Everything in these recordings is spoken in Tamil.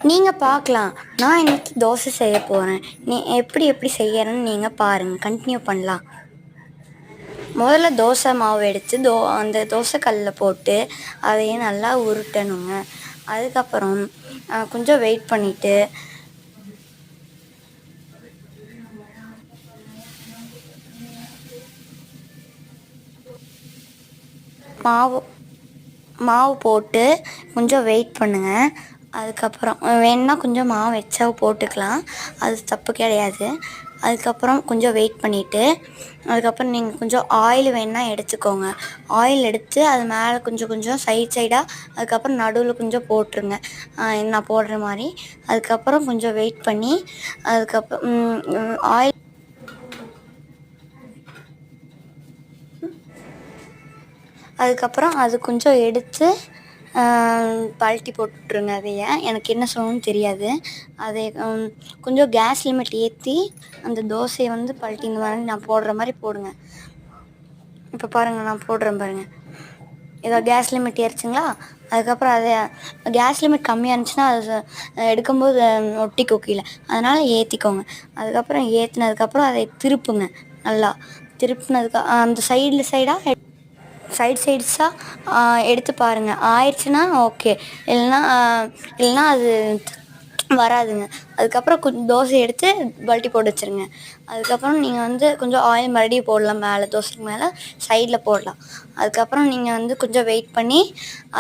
நீங்கள் பார்க்கலாம். நான் இன்னைக்கு தோசை செய்ய போகிறேன். நீ எப்படி எப்படி செய்யறேன்னு நீங்கள் பாருங்கள். கண்டினியூ பண்ணலாம். முதல்ல தோசை மாவு எடுத்து அந்த தோசை கல்லில் போட்டு அதையே நல்லா உருட்டணுங்க. அதுக்கப்புறம் கொஞ்சம் வெயிட் பண்ணிவிட்டு மாவு மாவு போட்டு கொஞ்சம் வெயிட் பண்ணுங்கள். அதுக்கப்புறம் வேணுன்னா கொஞ்சம் மாவு எக்ஸ்ட்ரா போட்டுக்கலாம், அது தப்பு கிடையாது. அதுக்கப்புறம் கொஞ்சம் வெயிட் பண்ணிவிட்டு அதுக்கப்புறம் நீங்கள் கொஞ்சம் ஆயில் வேணுன்னா எடுத்துக்கோங்க. ஆயில் எடுத்து அது மேலே கொஞ்சம் கொஞ்சம் சைடாக அதுக்கப்புறம் நடுவில் கொஞ்சம் போட்டுருங்க, நான் போடுற மாதிரி. அதுக்கப்புறம் கொஞ்சம் வெயிட் பண்ணி அதுக்கப்புறம் ஆயில் அதுக்கப்புறம் அது கொஞ்சம் எடுத்து பல்ட்டி போட்டுருங்க. அதையே எனக்கு என்ன சொல்லணும்னு தெரியாது. அதை கொஞ்சம் கேஸ் லிமிட் ஏற்றி அந்த தோசையை வந்து பல்ட்டி இந்த மாதிரி நான் போடுற மாதிரி போடுங்க. இப்போ பாருங்கள், நான் போடுறேன் பாருங்கள். ஏதோ கேஸ் லிமிட் ஏறிச்சுங்களா? அதுக்கப்புறம் அதை கேஸ் லிமிட் கம்மியாக இருந்துச்சுன்னா அது எடுக்கும்போது ஒட்டிக்கோ கீழே, அதனால் ஏற்றிக்கோங்க. அதுக்கப்புறம் ஏற்றினதுக்கப்புறம் அதை திருப்புங்க. நல்லா திருப்பினதுக்கு அந்த சைடாக சைட்ஸாக எடுத்து பாருங்கள். ஆயிடுச்சுன்னா ஓகே, இல்லைன்னா அது வராதுங்க. அதுக்கப்புறம் கொஞ்சம் தோசை எடுத்து பல்ட்டி போட்டு வச்சுருங்க. அதுக்கப்புறம் நீங்கள் வந்து கொஞ்சம் ஆயில் மறுபடியும் போடலாம், மேலே தோசைக்கு மேலே சைடில் போடலாம். அதுக்கப்புறம் நீங்கள் வந்து கொஞ்சம் வெயிட் பண்ணி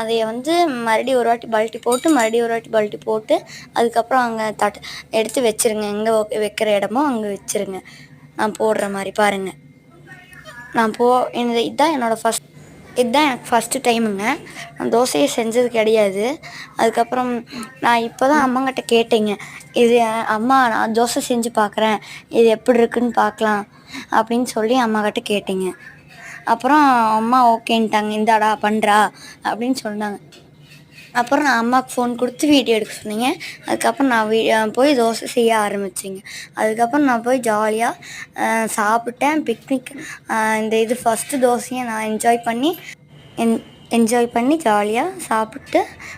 அதை வந்து மறுபடியும் ஒரு வாட்டி பல்ட்டி போட்டு மறுபடியும் ஒரு வாட்டி பல்ட்டி போட்டு அதுக்கப்புறம் அங்கே எடுத்து வச்சுருங்க. எங்கே வைக்கிற இடமோ அங்கே வச்சுருங்க. நான் போடுற மாதிரி பாருங்கள். இதுதான் எனக்கு ஃபஸ்ட்டு டைமுங்க. நான் தோசையை செஞ்சது கிடையாது. அதுக்கப்புறம் நான் இப்போ தான் அம்மாங்கிட்ட கேட்டேங்க, இது அம்மா நான் தோசை செஞ்சு பார்க்குறேன், இது எப்படி இருக்குன்னு பார்க்கலாம் அப்படின்னு சொல்லி அம்மாக்கிட்ட கேட்டேங்க. அப்புறம் அம்மா ஓகேன்ட்டாங்க, இந்தாடா பண்ணுறா அப்படின்னு சொன்னாங்க. அப்புறம் நான் அம்மாவுக்கு ஃபோன் கொடுத்து வீடியோ எடுக்க சொன்னீங்க. அதுக்கப்புறம் நான் போய் தோசை செய்ய ஆரம்பித்தேங்க. அதுக்கப்புறம் நான் போய் ஜாலியாக சாப்பிட்டேன். பிக்னிக் இது ஃபஸ்ட்டு தோசையை நான் என்ஜாய் பண்ணி ஜாலியாக சாப்பிட்டு